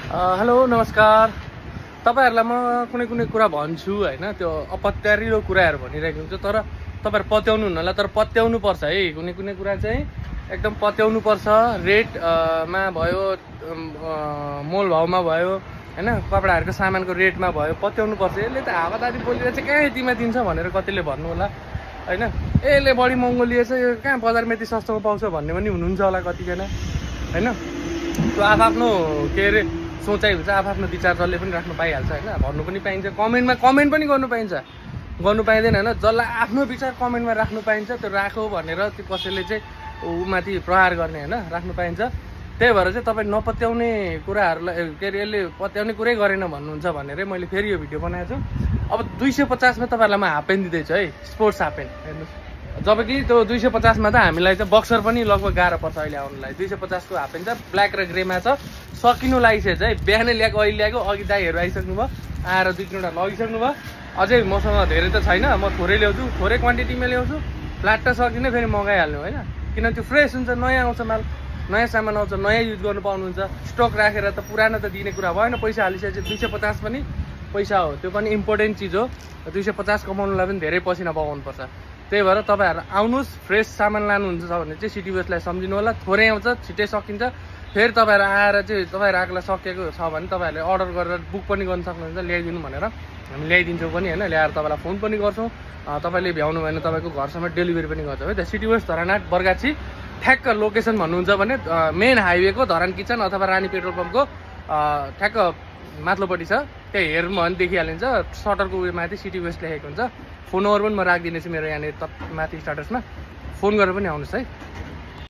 Hello नमस्कार। तपाईहरुलाई म कुनै कुनै कुरा भन्छु हैन, त्यो अपत्यारिलो कुराहरु भनिरहेको हुन्छ, तर तपाईहरु पत्याउनु हुन्नला। तर पत्याउनु पर्छ है, कुनै कुनै कुरा चाहिँ एकदम पत्याउनु पर्छ। रेट मा भयो, मोल भावमा भयो हैन, कपडाहरुको सामानको रेटमा भयो, पत्याउनु पर्छ। यसले त हावादारी बोलेर चाहिँ कहाँ यतिमा दिन्छ भनेर कतिले भन्नु होला हैन। यसले बढी महँगो लिएछ, यो कहाँ बजारमा यति सस्तोमा पाउँछ भन्ने पनि हुनुहुन्छ होला कतिजना हैन। त्यो आफ्नो के अरे सोचाइ हुन्छ, आफ्नो विचार जसले पनि राख्नु पाइहाल्छ हैन, भन्नु पनि पाइन्छ, कमेन्टमा कमेन्ट पनि गर्नु पाइन्छ, गर्नु पाइँदैन हैन। जसलाई आफ्नो विचार कमेन्टमा राख्नु पाइन्छ त्यो राखौ भनेर त्यो कसैले चाहिँ उमाथि प्रहार गर्ने हैन, राख्नु पाइन्छ। त्यही भएर चाहिँ तपाईँ नपत्याउने कुराहरूलाई के अरे यसले पत्याउने कुरै गरेन भन्नुहुन्छ भनेर मैले फेरि यो भिडियो बनाएको छु। अब 250 मा तपाईहरुलाई म हाफ पेन्ट दिँदैछु है, स्पोर्ट्स हाफ पेन्ट हेर्नुहोस्। जबकि त्यो 250 मा त हामीलाई चाहिँ बक्सर पनि लगभग गाह्रो पर्छ अहिले आउनलाई। 250 को हाफ पेन्ट छ, ब्ल्याक र ग्रेमा छ, सकिनु लागिसकेछ है। बिहानै ल्याएको अहिले ल्याएको, अघि दाइहरू आइसक्नु भयो, आएर 2-3वटा लगिसक्नु भयो। अझै मसँग धेरै त छैन, म थोरै ल्याउँछु, थोरै क्वान्टिटीमा ल्याउँछु। फ्ल्याट त सकिने फेरि मगाइहाल्नु हैन, किनभने त्यो फ्रेस हुन्छ, नयाँ आउँछ माल, नयाँ सामान आउँछ, नयाँ युज गर्नु पाउनुहुन्छ। स्टक राखेर त पुरानो त दिने कुरा भएन, पैसा हालिसकेपछि 250 पनि पैसा हो, त्यो पनि इम्पोर्टेन्ट चिज हो। 250 कमाउनुलाई पनि धेरै पसिना बगाउनुपर्छ। त्यही भएर तपाईहरु आउनुहोस्, फ्रेस सामान लानुहुन्छ भने चाहिँ सिटी वेस्टलाई सम्झिनु होला। थोरै आउँछ, छिटै सकिन्छ। फेरि तपाईहरु आएर चाहिँ तपाईहरु आएकोलाई सकिएको छ भने तपाईहरुले अर्डर गरेर बुक पनि गर्न सक्नुहुन्छ, ल्याइदिनु भनेर हामी ल्याइदिन्छौँ पनि हैन। ल्याएर तपाईलाई फोन पनि गर्छौँ, तपाईले भ्याउनु भएन तपाईँको घरसम्म डेलिभरी पनि गर्छौँ है। त सिटी वेस्ट धरानाट बरगाछी ठ्याक्क लोकेसन भन्नुहुन्छ भने मेन हाइवेको धरान किचन अथवा रानी पेट्रोल पम्पको ठ्याक्क माथिल्लोपट्टि छ, त्यहाँ हेर्नु भने देखिहालिन्छ। सटरको उयो माथि सिटी वेस्ट लेखेको हुन्छ। फोन नम्बर पनि म राखिदिनेछु मेरो यहाँनिर माथि स्टाटसमा, फोन गरेर पनि आउनुहोस् है।